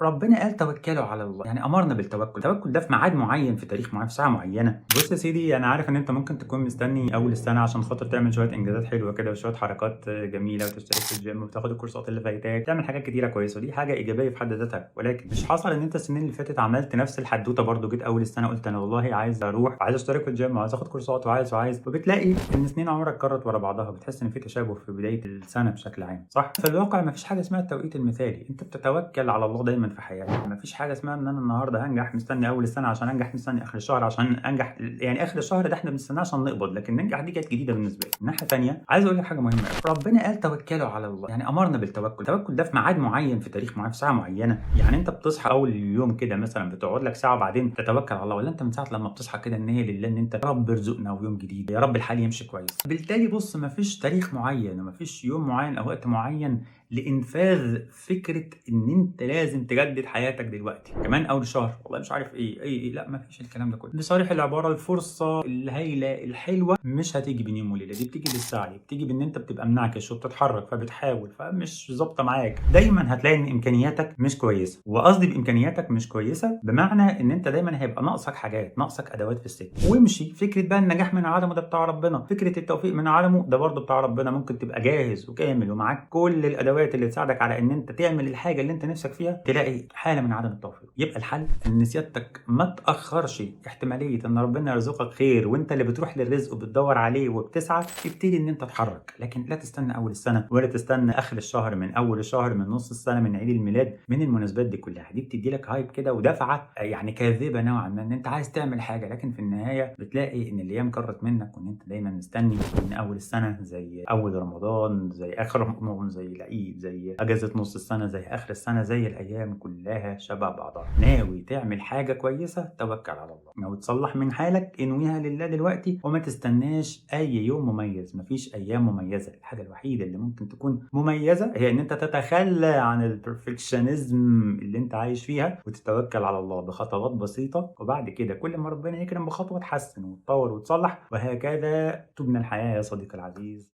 ربنا قال توكلوا على الله، يعني أمرنا بالتوكل، التوكل ده في ميعاد معين، في تاريخ معين، في ساعة معينة. بُص يا سيدي، أنا عارف إن أنت ممكن تكون مستني أول السنة عشان خاطر تعمل شوية إنجازات حلوة كده وشوية حركات جميلة وتشترك في الgym وتاخد الكورسات اللي فايتاك، تعمل حاجات كتيرة كويسة ودي حاجة إيجابية في حد ذاتها، ولكن مش حصل إن أنت السنين اللي فاتت عملت نفس الحدوتة برضه، جيت أول السنة قُلت أنا والله عايز أروح وعايز أشترك في الgym وعايز آخد كورسات وعايز، وبتلاقي إن سنين عمرك كرّت ورا بعضها، بتحس إن في تشابه في بداية السنة بشكل عام، صح؟ في الواقع ما فيش حاجة اسمها التوقيت المثالي، أنت بتتوكل على الله دايمًا في حياتك، ما فيش حاجة اسمها إن أنا النهارده هانجح مستني أول السنة عشان أنجح، مستني آخر الشهر عشان أنجح، يعني آخر الشهر ده إحنا بنستناه عشان نقبض، لكن ننجح دي كانت جديدة بالنسبة لي. من ناحية تانية عايز أقول لك حاجة مهمة أوي، ربنا قال توكلوا على الله، يعني أمرنا بالتوكل، التوكل ده في ميعاد معين، في تاريخ معين، في ساعة معينة، يعني أنت بتصحى أول اليوم كده مثلًا بتقعد لك ساعة وبعدين تتوكل على الله، والّا أنت من ساعة لما بتصحى كده النية لله إن أنت يا رب ارزقنا ويوم جديد، يا رب الحال يمشي كويس. بالتالي بُص ما فيش تاريخ معين وما فيش يوم معين أو وقت معين لإنفاذ فكرة إن أنت لازم تجدد حياتك دلوقتي، كمان أول الشهر، والله مش عارف إيه، لأ ما فيش الكلام ده كله. بصريح العبارة الفرصة الهايلة الحلوة مش هتيجي بين يوم وليلة، دي بتيجي بالسعي، بتيجي بإن أنت بتبقى منعكش وبتتحرك فبتحاول، فمش ضابطة معاك، دايمًا هتلاقي إن إمكانياتك مش كويسة، وقصدي بإمكانياتك مش كويسة بمعنى إن أنت دايمًا هيبقى ناقصك حاجات، ناقصك أدوات في السكة، وامشي. فكرة بقى النجاح من عدمه ده بتاع ربنا، فكرة التوفيق من عدمه ده برضه بتاع ربنا، ممكن تبقى جاهز وكامل ومعاك كل الأدوات اللي تساعدك على إن أنت تعمل الحاجة اللي أنت نفسك فيها، تلاقي حالة من عدم التوفيق. يبقى الحل إن سيادتك ما تأخرش احتمالية إن ربنا يرزقك خير وأنت اللي بتروح للرزق وبتدور عليه وبتسعى، تبتدي إن أنت تتحرك، لكن لا تستنى أول السنة ولا تستنى آخر الشهر، من أول الشهر، من نص السنة، من عيد الميلاد، من المناسبات دي كلها. دي بتدي لك هايب كده ودفعة يعني كاذبة نوعًا ما إن أنت عايز تعمل حاجة، لكن في النهاية بتلاقي إن الأيام جرت منك وإن أنت دايمًا مستني إن أول السنة زي أول رمضان، زي آخر رمضان، زي العيد، زي أجازة نص السنة، زي آخر السنة، زي الأيام كلها شبه بعضها. ناوي تعمل حاجة كويسة توكل على الله، ناوي تصلح من حالك انويها لله دلوقتي وما تستناش أي يوم مميز، مفيش أيام مميزة، الحاجة الوحيدة اللي ممكن تكون مميزة هي إن أنت تتخلى عن البرفكشنزم اللي أنت عايش فيها وتتوكل على الله بخطوات بسيطة، وبعد كده كل ما ربنا يكرم بخطوة تحسن وتطور وتصلح، وهكذا تبنى الحياة يا صديقي العزيز.